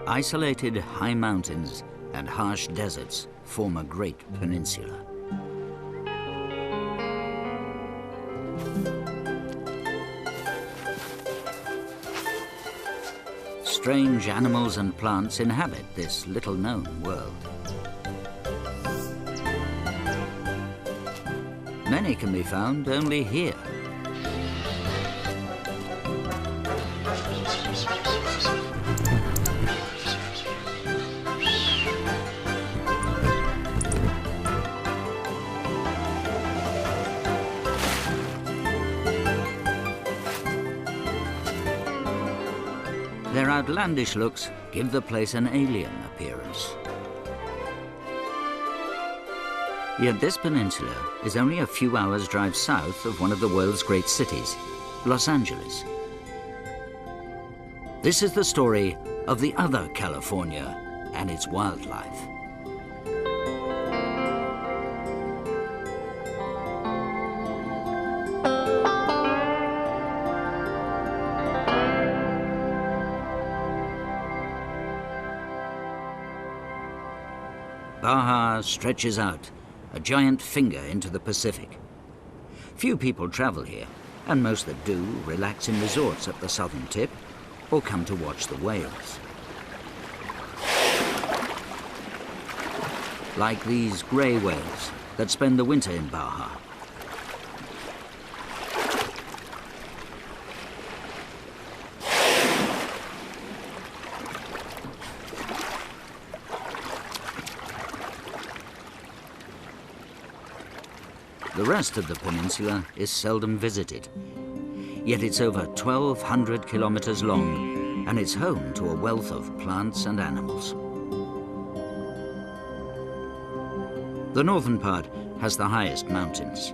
Isolated high mountains and harsh deserts form a great peninsula. Strange animals and plants inhabit this little-known world. Many can be found only here. Their outlandish looks give the place an alien appearance. Yet this peninsula is only a few hours' drive south of one of the world's great cities, Los Angeles. This is the story of the other California and its wildlife. Baja stretches out, a giant finger into the Pacific. Few people travel here, and most that do relax in resorts at the southern tip or come to watch the whales. Like these grey whales that spend the winter in Baja. The rest of the peninsula is seldom visited, yet it's over 1,200 kilometers long, and it's home to a wealth of plants and animals. The northern part has the highest mountains.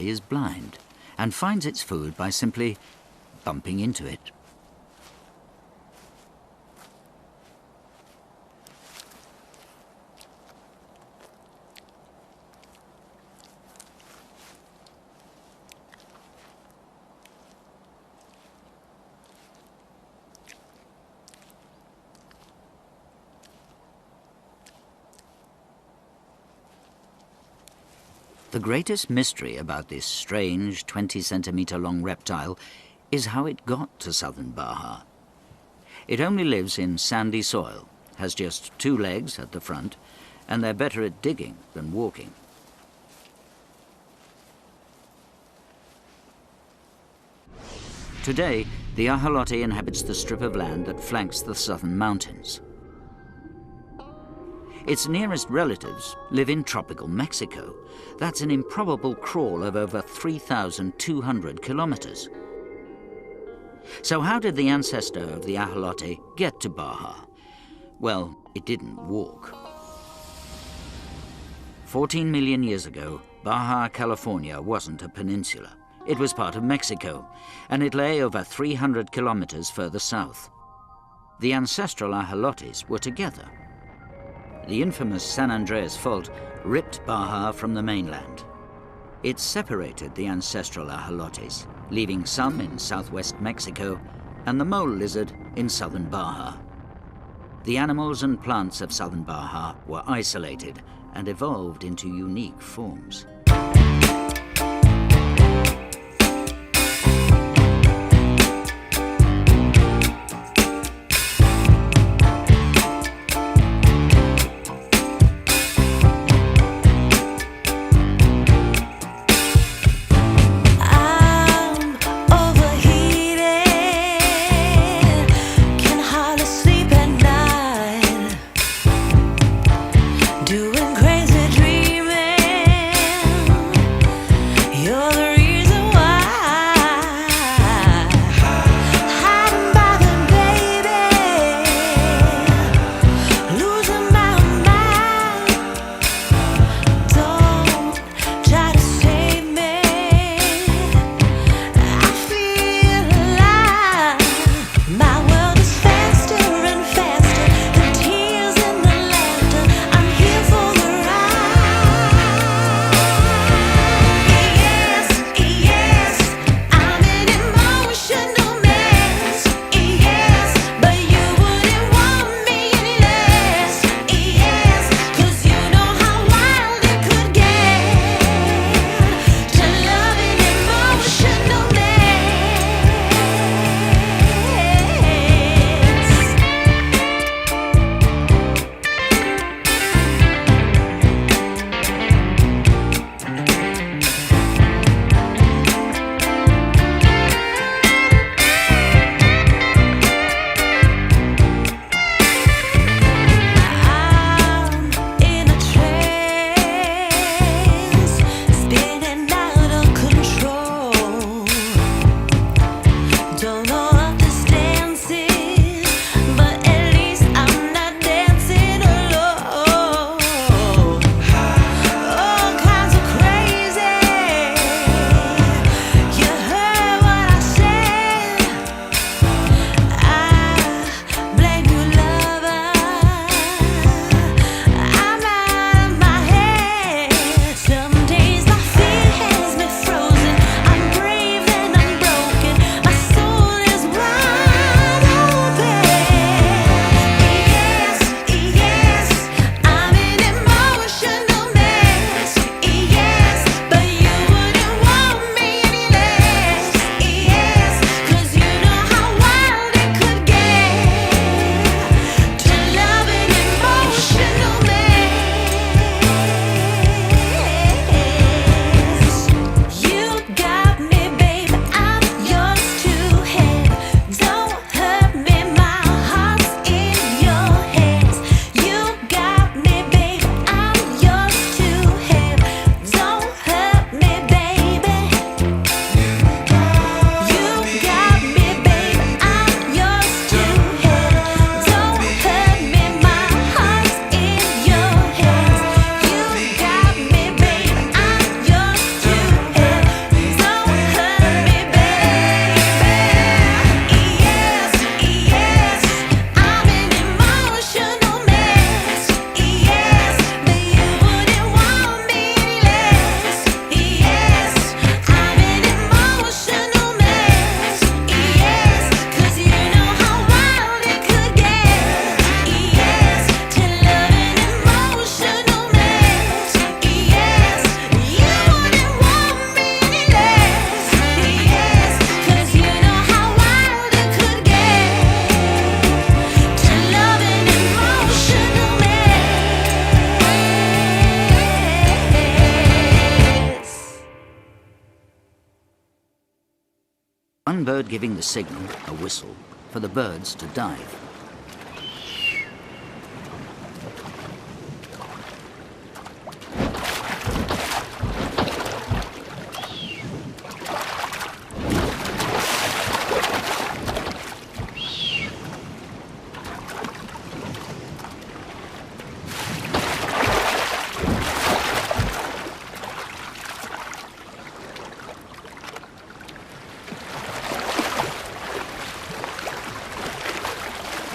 is blind and finds its food by simply bumping into it. The greatest mystery about this strange 20-centimetre-long reptile is how it got to southern Baja. It only lives in sandy soil, has just 2 legs at the front, and they're better at digging than walking. Today, the ajolote inhabits the strip of land that flanks the southern mountains. Its nearest relatives live in tropical Mexico. That's an improbable crawl of over 3,200 kilometers. So how did the ancestor of the ajolote get to Baja? Well, it didn't walk. 14 million years ago, Baja California wasn't a peninsula. It was part of Mexico, and it lay over 300 kilometers further south. The ancestral ajolotes were together. The infamous San Andreas Fault ripped Baja from the mainland. It separated the ancestral ajolotes, leaving some in southwest Mexico and the mole lizard in southern Baja. The animals and plants of southern Baja were isolated and evolved into unique forms. Doing crazy dreaming. one bird giving the signal, a whistle, for the birds to dive.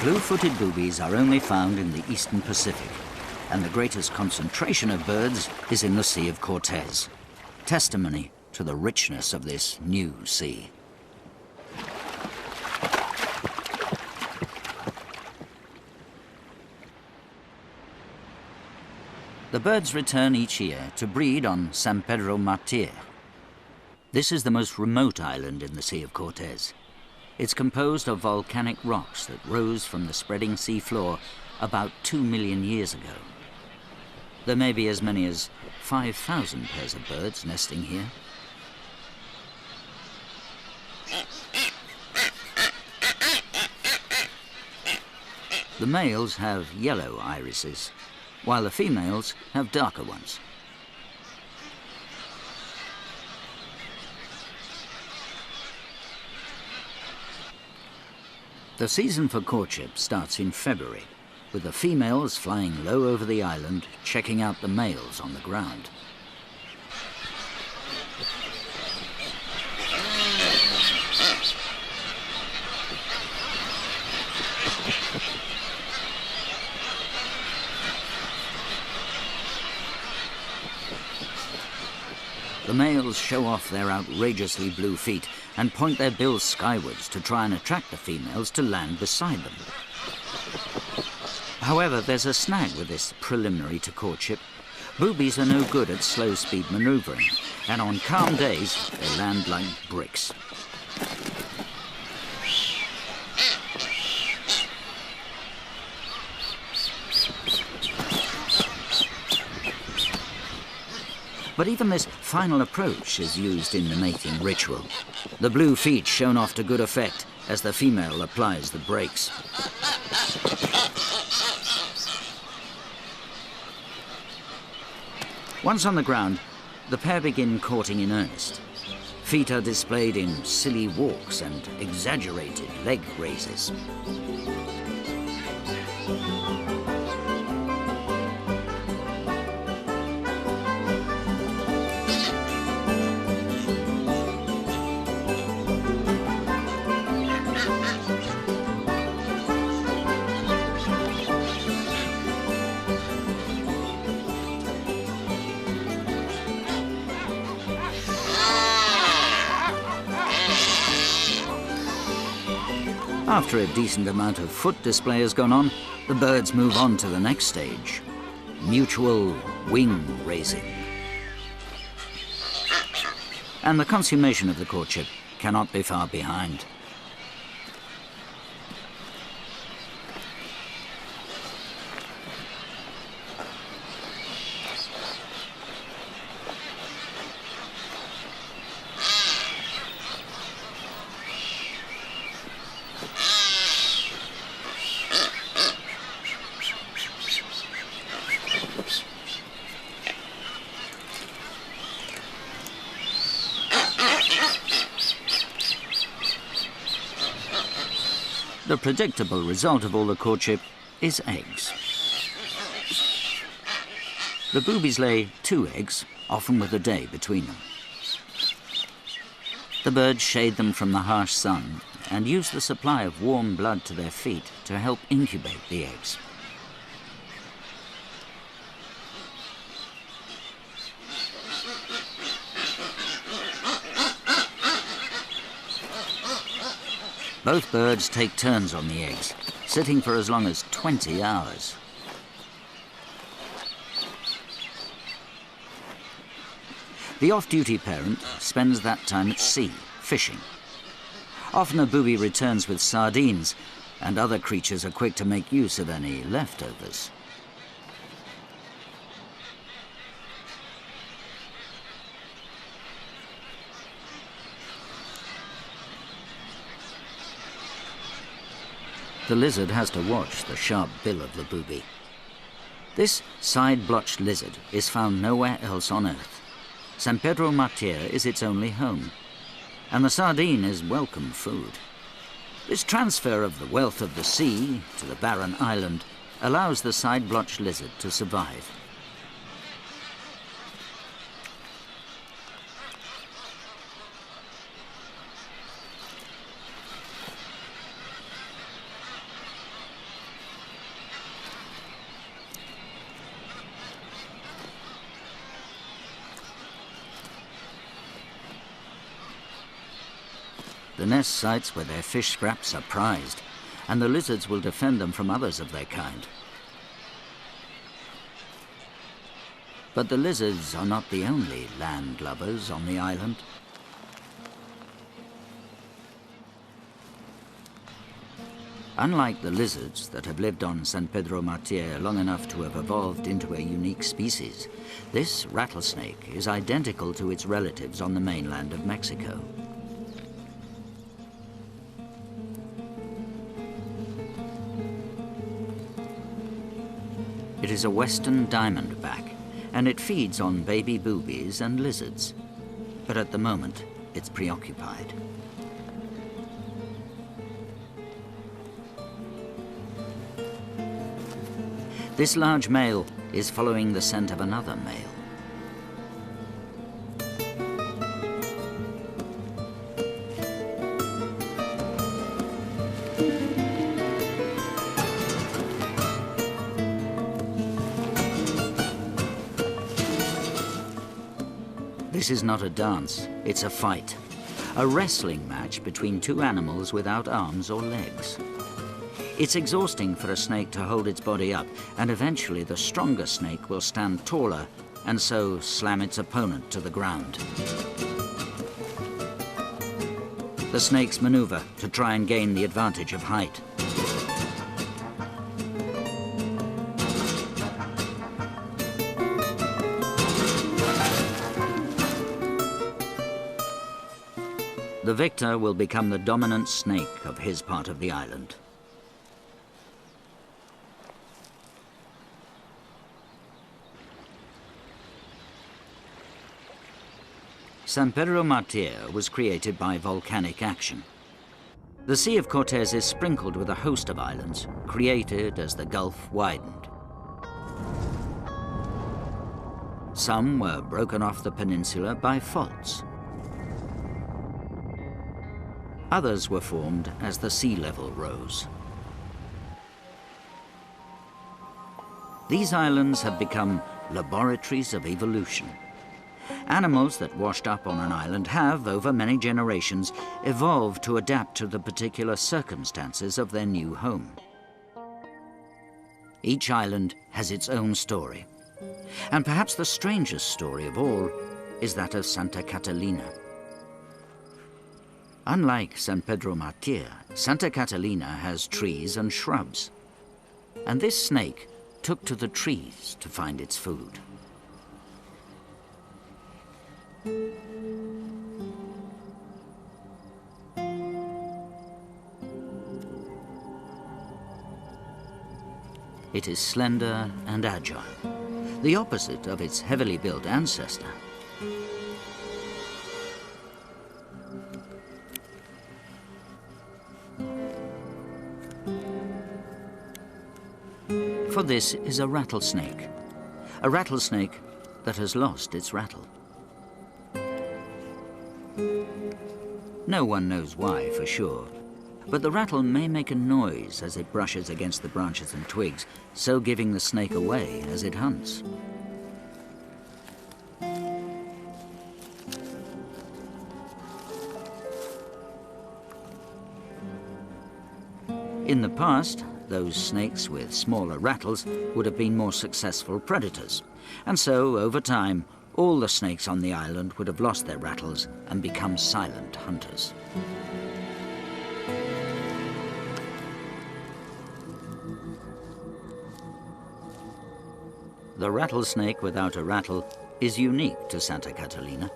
Blue-footed boobies are only found in the eastern Pacific, and the greatest concentration of birds is in the Sea of Cortez, testimony to the richness of this new sea. The birds return each year to breed on San Pedro Martir. This is the most remote island in the Sea of Cortez. It's composed of volcanic rocks that rose from the spreading seafloor about 2 million years ago. There may be as many as 5,000 pairs of birds nesting here. The males have yellow irises, while the females have darker ones. The season for courtship starts in February, with the females flying low over the island, checking out the males on the ground. The males show off their outrageously blue feet and point their bills skywards to try and attract the females to land beside them. However, there's a snag with this preliminary to courtship. Boobies are no good at slow-speed maneuvering, and on calm days, they land like bricks. But even this final approach is used in the mating ritual. The blue feet shown off to good effect as the female applies the brakes. Once on the ground, the pair begin courting in earnest. Feet are displayed in silly walks and exaggerated leg raises. After a decent amount of foot display has gone on, the birds move on to the next stage, mutual wing raising. And the consummation of the courtship cannot be far behind. The predictable result of all the courtship is eggs. The boobies lay 2 eggs, often with a day between them. The birds shade them from the harsh sun and use the supply of warm blood to their feet to help incubate the eggs. Both birds take turns on the eggs, sitting for as long as 20 hours. The off-duty parent spends that time at sea, fishing. Often a booby returns with sardines, and other creatures are quick to make use of any leftovers. The lizard has to watch the sharp bill of the booby. This side-blotched lizard is found nowhere else on Earth. San Pedro Martir is its only home, and the sardine is welcome food. This transfer of the wealth of the sea to the barren island allows the side-blotched lizard to survive. The nest sites where their fish scraps are prized, and the lizards will defend them from others of their kind. But the lizards are not the only land lovers on the island. Unlike the lizards that have lived on San Pedro Martir long enough to have evolved into a unique species, this rattlesnake is identical to its relatives on the mainland of Mexico. It is a western diamondback, and it feeds on baby boobies and lizards. But at the moment, it's preoccupied. This large male is following the scent of another male. This is not a dance, it's a fight. A wrestling match between two animals without arms or legs. It's exhausting for a snake to hold its body up, and eventually the stronger snake will stand taller and so slam its opponent to the ground. The snakes maneuver to try and gain the advantage of height. The victor will become the dominant snake of his part of the island. San Pedro Martir was created by volcanic action. The Sea of Cortez is sprinkled with a host of islands, created as the Gulf widened. Some were broken off the peninsula by faults. Others were formed as the sea level rose. These islands have become laboratories of evolution. Animals that washed up on an island have, over many generations, evolved to adapt to the particular circumstances of their new home. Each island has its own story. And perhaps the strangest story of all is that of Santa Catalina. Unlike San Pedro Martir, Santa Catalina has trees and shrubs. And this snake took to the trees to find its food. It is slender and agile, the opposite of its heavily built ancestor. For this is a rattlesnake that has lost its rattle. No one knows why for sure, but the rattle may make a noise as it brushes against the branches and twigs, so giving the snake away as it hunts. In the past, those snakes with smaller rattles would have been more successful predators, and so, over time, all the snakes on the island would have lost their rattles and become silent hunters. The rattlesnake without a rattle is unique to Santa Catalina.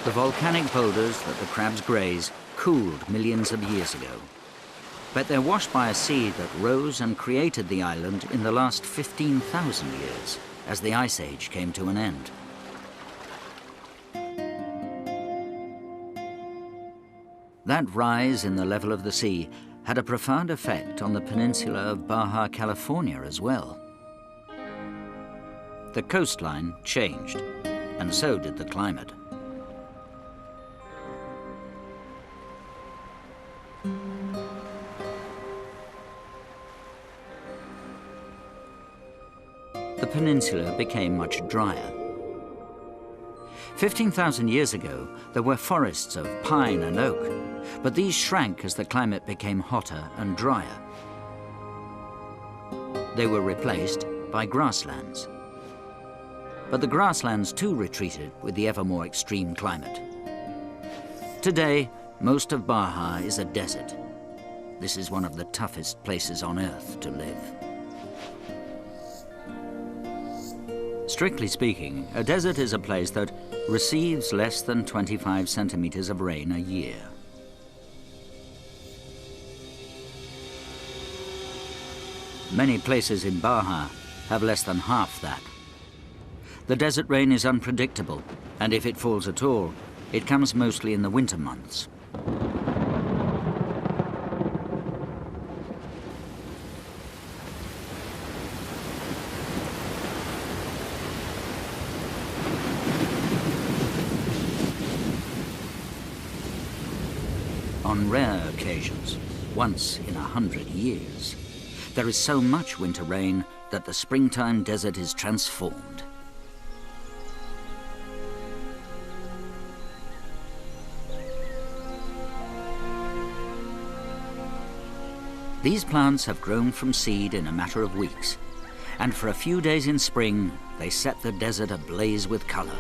The volcanic boulders that the crabs graze cooled millions of years ago. But they're washed by a sea that rose and created the island in the last 15,000 years, as the Ice Age came to an end. That rise in the level of the sea had a profound effect on the peninsula of Baja, California as well. The coastline changed, and so did the climate. The peninsula became much drier. 15,000 years ago, there were forests of pine and oak, but these shrank as the climate became hotter and drier. They were replaced by grasslands. But the grasslands too retreated with the ever more extreme climate. Today, most of Baja is a desert. This is one of the toughest places on Earth to live. Strictly speaking, a desert is a place that receives less than 25 centimeters of rain a year. Many places in Baja have less than half that. The desert rain is unpredictable, and if it falls at all, it comes mostly in the winter months. On rare occasions, once in 100 years, there is so much winter rain that the springtime desert is transformed. These plants have grown from seed in a matter of weeks, and for a few days in spring, they set the desert ablaze with color.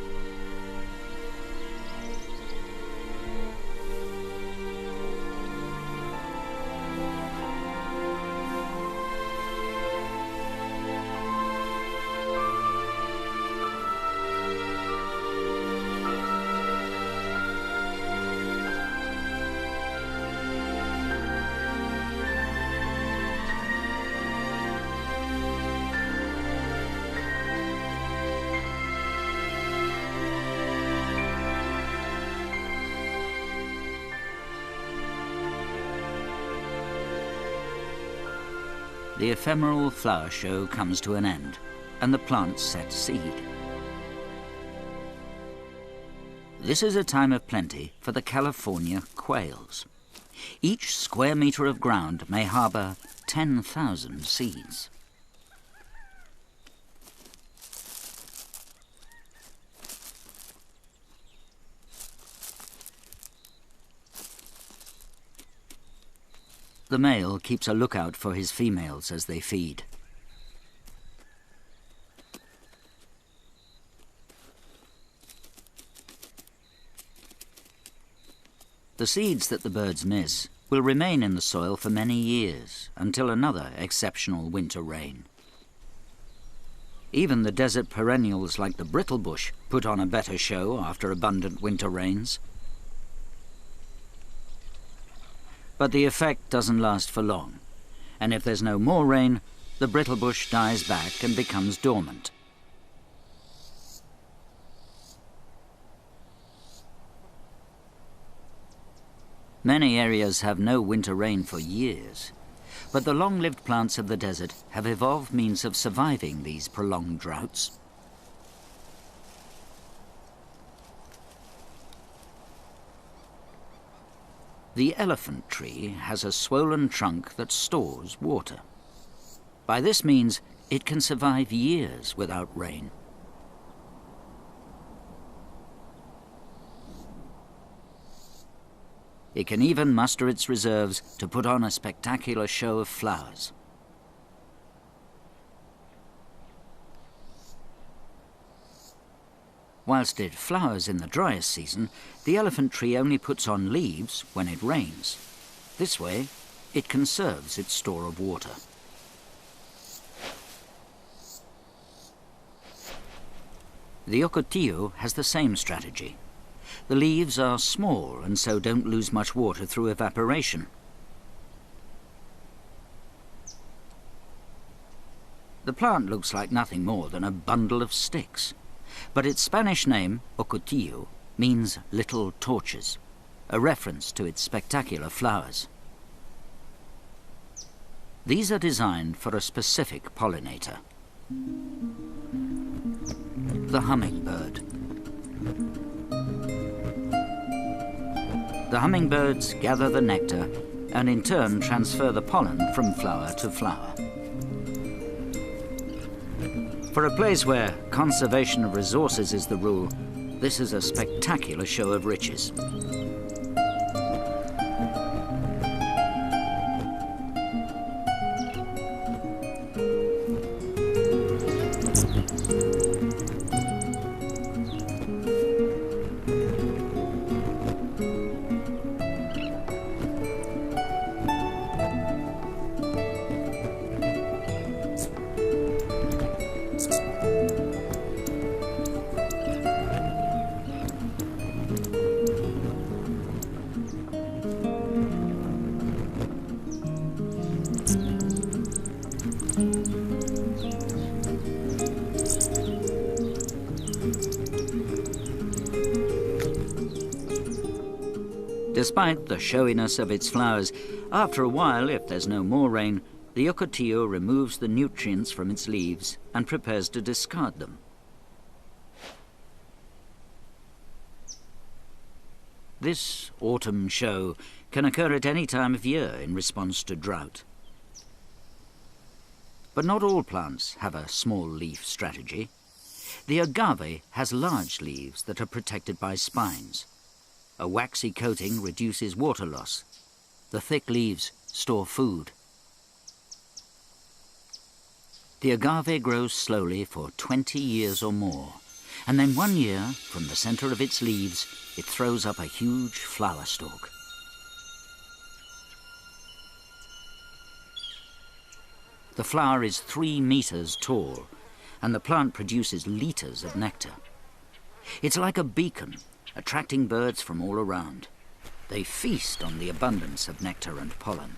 The ephemeral flower show comes to an end, and the plants set seed. This is a time of plenty for the California quails. Each square meter of ground may harbor 10,000 seeds. The male keeps a lookout for his females as they feed. The seeds that the birds miss will remain in the soil for many years until another exceptional winter rain. Even the desert perennials like the brittlebush put on a better show after abundant winter rains. But the effect doesn't last for long, and if there's no more rain, the brittlebush dies back and becomes dormant. Many areas have no winter rain for years, but the long-lived plants of the desert have evolved means of surviving these prolonged droughts. The elephant tree has a swollen trunk that stores water. By this means, it can survive years without rain. It can even muster its reserves to put on a spectacular show of flowers. Whilst it flowers in the driest season, the elephant tree only puts on leaves when it rains. This way, it conserves its store of water. The ocotillo has the same strategy. The leaves are small and so don't lose much water through evaporation. The plant looks like nothing more than a bundle of sticks, but its Spanish name, ocotillo, means little torches, a reference to its spectacular flowers. These are designed for a specific pollinator, the hummingbird. The hummingbirds gather the nectar and in turn transfer the pollen from flower to flower. For a place where conservation of resources is the rule, this is a spectacular show of riches. Despite the showiness of its flowers, after a while, if there's no more rain, the ocotillo removes the nutrients from its leaves and prepares to discard them. This autumn show can occur at any time of year in response to drought. But not all plants have a small leaf strategy. The agave has large leaves that are protected by spines. A waxy coating reduces water loss. The thick leaves store food. The agave grows slowly for 20 years or more, and then one year, from the center of its leaves, it throws up a huge flower stalk. The flower is 3 meters tall, and the plant produces liters of nectar. It's like a beacon, attracting birds from all around. They feast on the abundance of nectar and pollen.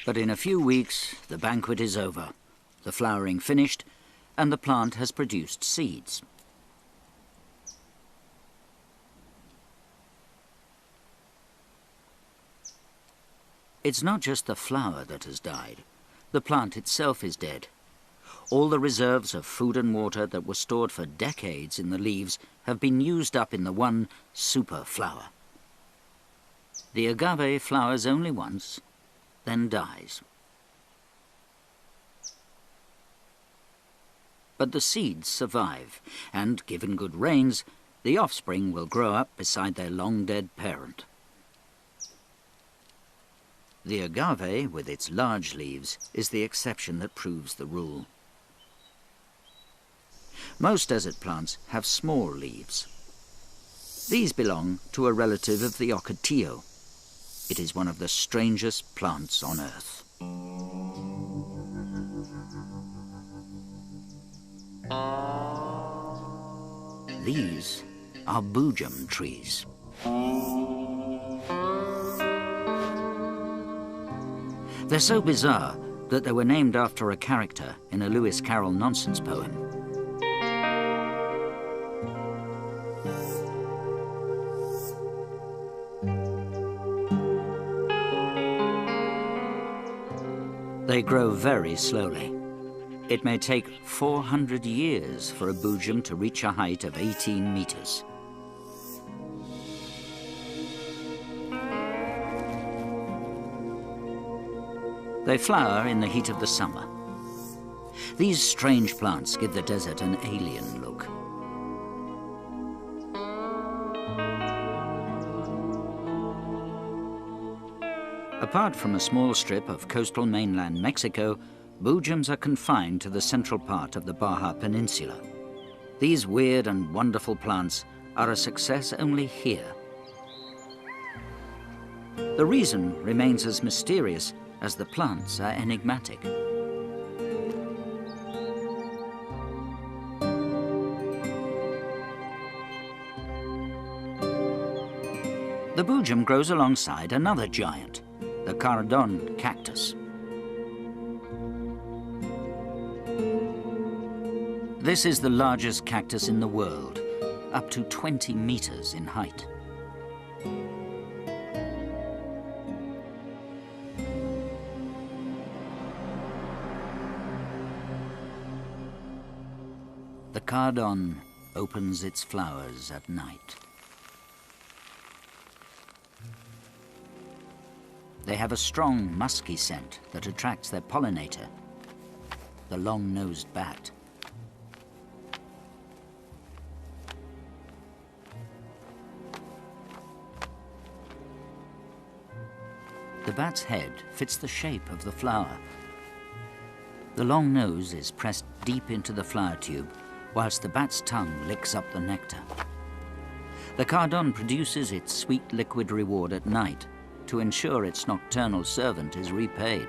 But in a few weeks, the banquet is over, the flowering finished, and the plant has produced seeds. It's not just the flower that has died. The plant itself is dead. All the reserves of food and water that were stored for decades in the leaves have been used up in the one super flower. The agave flowers only once, then dies. But the seeds survive, and given good rains, the offspring will grow up beside their long-dead parent. The agave, with its large leaves, is the exception that proves the rule. Most desert plants have small leaves. These belong to a relative of the ocotillo. It is one of the strangest plants on Earth. These are boojum trees. They're so bizarre that they were named after a character in a Lewis Carroll nonsense poem. They grow very slowly. It may take 400 years for a boojum to reach a height of 18 meters. They flower in the heat of the summer. These strange plants give the desert an alien look. Apart from a small strip of coastal mainland Mexico, boojums are confined to the central part of the Baja Peninsula. These weird and wonderful plants are a success only here. The reason remains as mysterious as the plants are enigmatic. The Bujum grows alongside another giant, the Cardon cactus. This is the largest cactus in the world, up to 20 meters in height. The Cardon opens its flowers at night. They have a strong, musky scent that attracts their pollinator, the long-nosed bat. The bat's head fits the shape of the flower. The long nose is pressed deep into the flower tube, whilst the bat's tongue licks up the nectar. The Cardon produces its sweet liquid reward at night to ensure its nocturnal servant is repaid.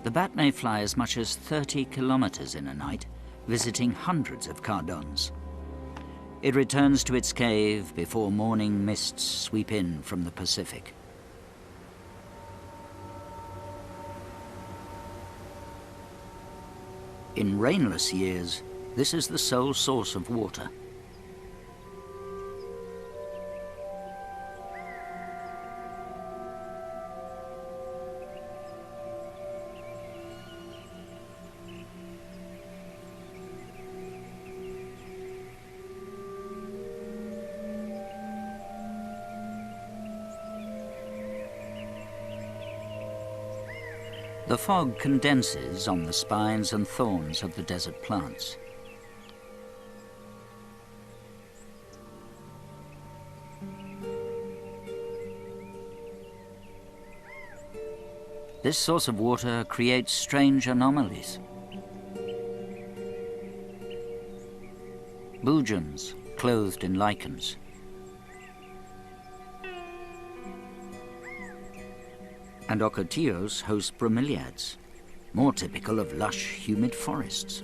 The bat may fly as much as 30 kilometers in a night, visiting hundreds of Cardons. It returns to its cave before morning mists sweep in from the Pacific. In rainless years, this is the sole source of water. The fog condenses on the spines and thorns of the desert plants. This source of water creates strange anomalies. Bujums clothed in lichens. And ocotillos host bromeliads, more typical of lush, humid forests.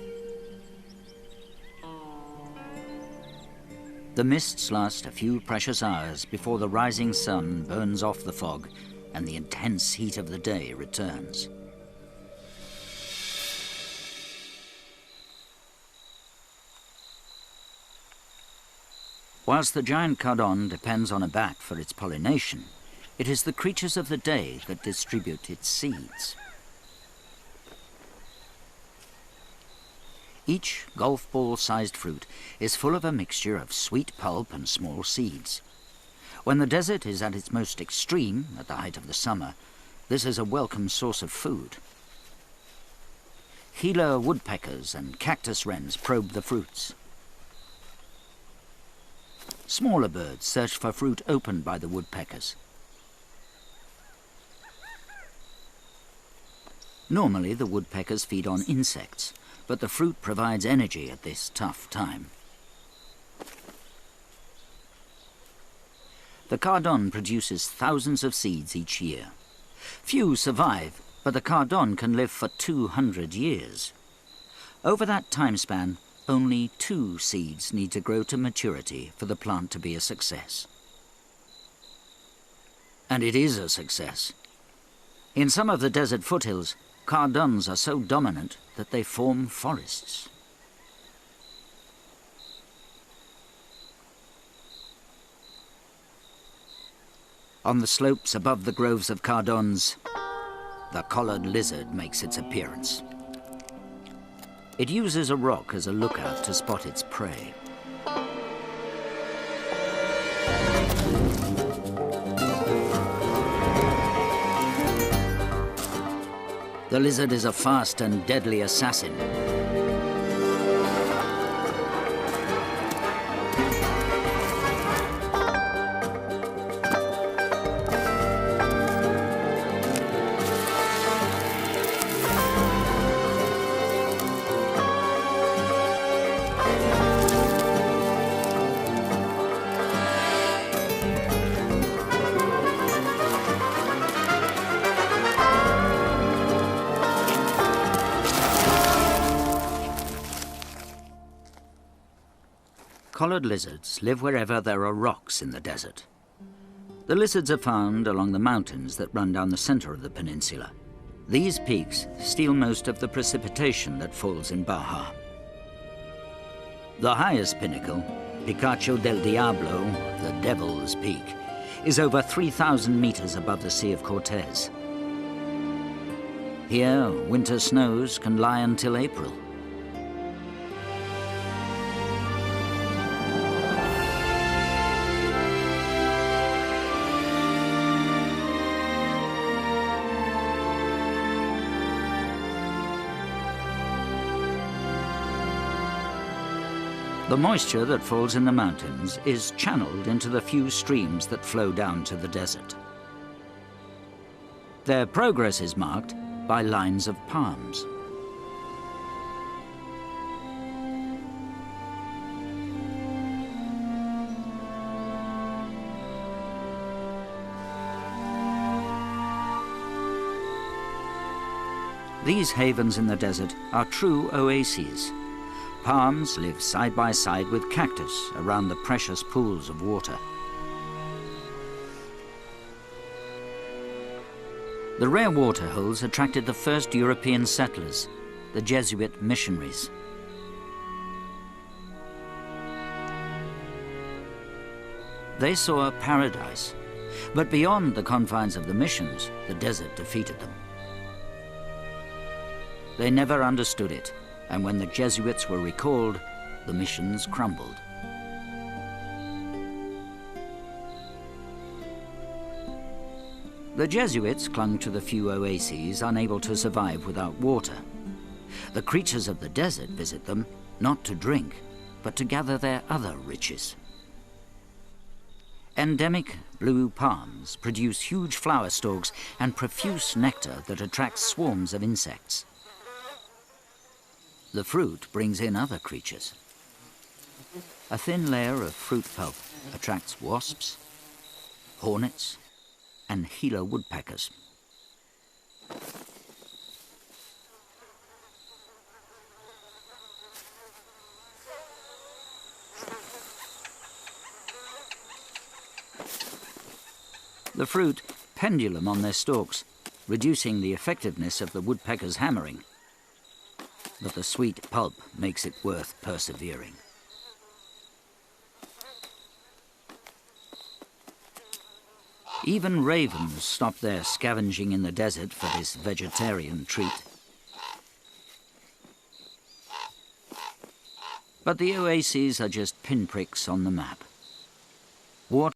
The mists last a few precious hours before the rising sun burns off the fog and the intense heat of the day returns. Whilst the giant Cardon depends on a bat for its pollination, it is the creatures of the day that distribute its seeds. Each golf ball-sized fruit is full of a mixture of sweet pulp and small seeds. When the desert is at its most extreme, at the height of the summer, this is a welcome source of food. Gila woodpeckers and cactus wrens probe the fruits. Smaller birds search for fruit opened by the woodpeckers. Normally, the woodpeckers feed on insects, but the fruit provides energy at this tough time. The Cardon produces thousands of seeds each year. Few survive, but the Cardon can live for 200 years. Over that time span, only 2 seeds need to grow to maturity for the plant to be a success. And it is a success. In some of the desert foothills, Cardons are so dominant that they form forests. On the slopes above the groves of Cardons, the collared lizard makes its appearance. It uses a rock as a lookout to spot its prey. The lizard is a fast and deadly assassin. black-collared lizards live wherever there are rocks in the desert. The lizards are found along the mountains that run down the center of the peninsula. These peaks steal most of the precipitation that falls in Baja. The highest pinnacle, Picacho del Diablo, the Devil's Peak, is over 3,000 meters above the Sea of Cortez. Here, winter snows can lie until April. The moisture that falls in the mountains is channeled into the few streams that flow down to the desert. Their progress is marked by lines of palms. These havens in the desert are true oases. Palms live side by side with cactus around the precious pools of water. The rare water holes attracted the first European settlers, the Jesuit missionaries. They saw a paradise, but beyond the confines of the missions, the desert defeated them. They never understood it, and when the Jesuits were recalled, the missions crumbled. The Jesuits clung to the few oases unable to survive without water. The creatures of the desert visit them not to drink, but to gather their other riches. Endemic blue palms produce huge flower stalks and profuse nectar that attracts swarms of insects. The fruit brings in other creatures. A thin layer of fruit pulp attracts wasps, hornets, and Gila woodpeckers. The fruit pendulum on their stalks, reducing the effectiveness of the woodpecker's hammering. But the sweet pulp makes it worth persevering. Even ravens stop their scavenging in the desert for this vegetarian treat. But the oases are just pinpricks on the map. Water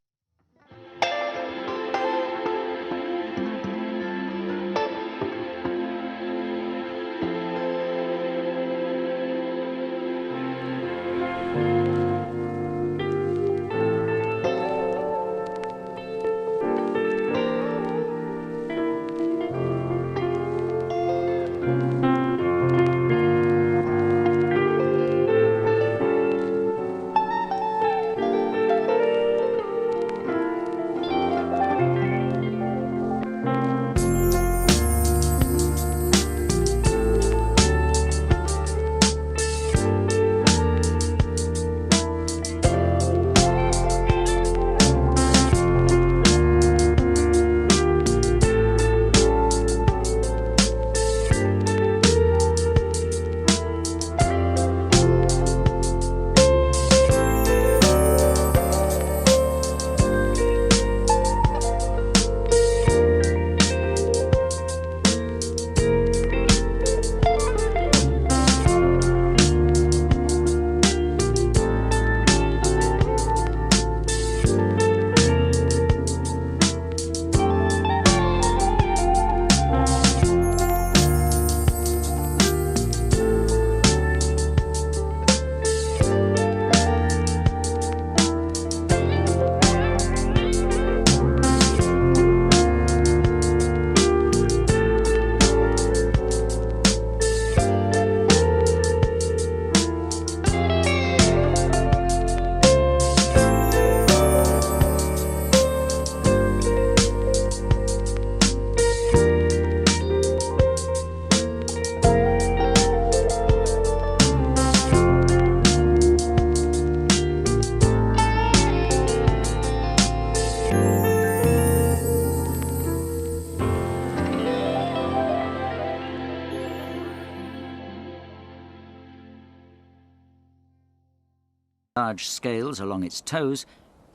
Large scales along its toes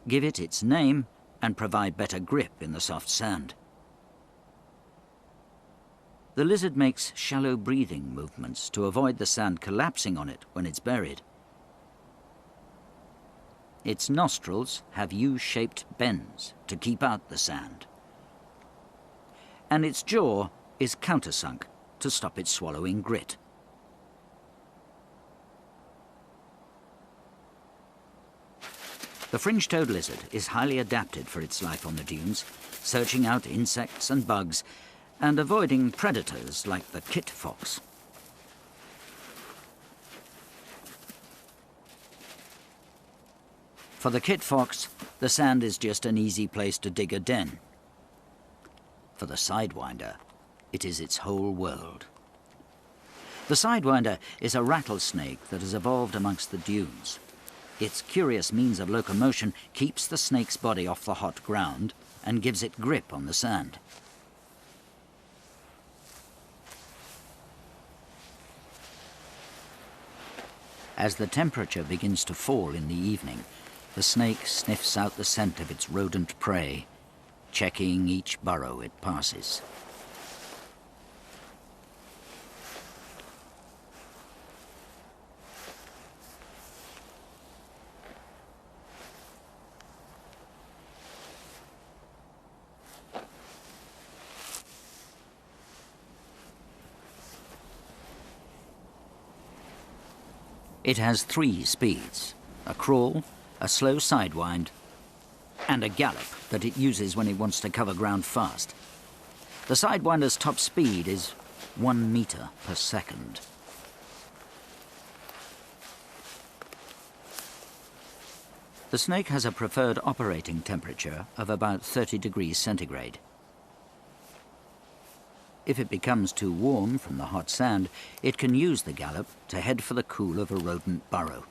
give it its name and provide better grip in the soft sand. The lizard makes shallow breathing movements to avoid the sand collapsing on it when it's buried. Its nostrils have U-shaped bends to keep out the sand. And its jaw is countersunk to stop it swallowing grit. The fringe-toed lizard is highly adapted for its life on the dunes, searching out insects and bugs and avoiding predators like the kit fox. For the kit fox, the sand is just an easy place to dig a den. For the sidewinder, it is its whole world. The sidewinder is a rattlesnake that has evolved amongst the dunes. Its curious means of locomotion keeps the snake's body off the hot ground and gives it grip on the sand. As the temperature begins to fall in the evening, the snake sniffs out the scent of its rodent prey, checking each burrow it passes. It has 3 speeds: a crawl, a slow sidewind, and a gallop that it uses when it wants to cover ground fast. The sidewinder's top speed is 1 meter per second. The snake has a preferred operating temperature of about 30 degrees centigrade. If it becomes too warm from the hot sand, it can use the gallop to head for the cool of a rodent burrow.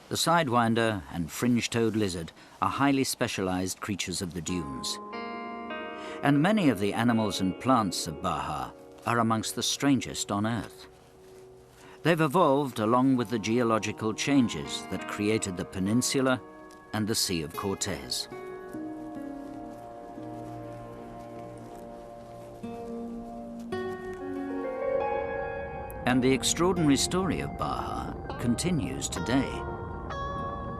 The sidewinder and fringe-toed lizard are highly specialized creatures of the dunes. And many of the animals and plants of Baja are amongst the strangest on Earth. They've evolved along with the geological changes that created the peninsula and the Sea of Cortez. And the extraordinary story of Baja continues today.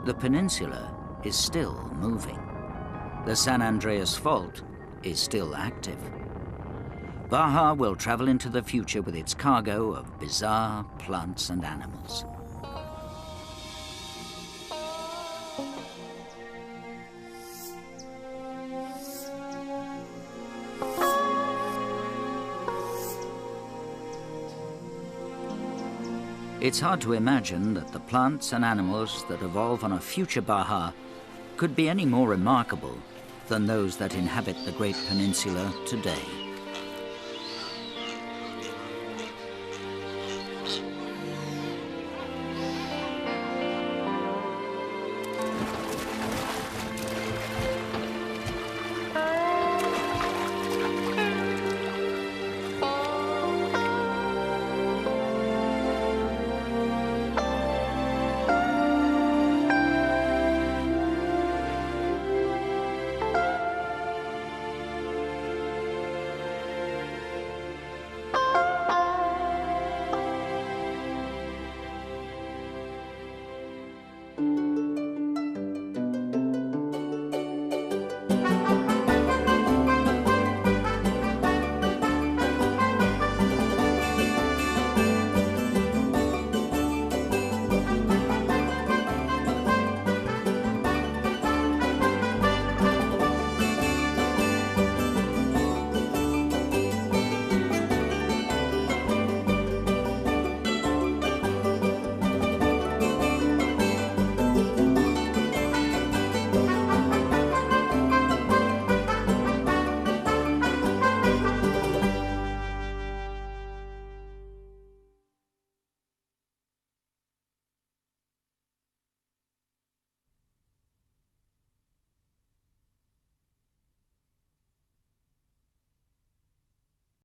The peninsula is still moving. The San Andreas Fault is still active. Baja will travel into the future with its cargo of bizarre plants and animals. It's hard to imagine that the plants and animals that evolve on a future Baja could be any more remarkable than those that inhabit the Great Peninsula today.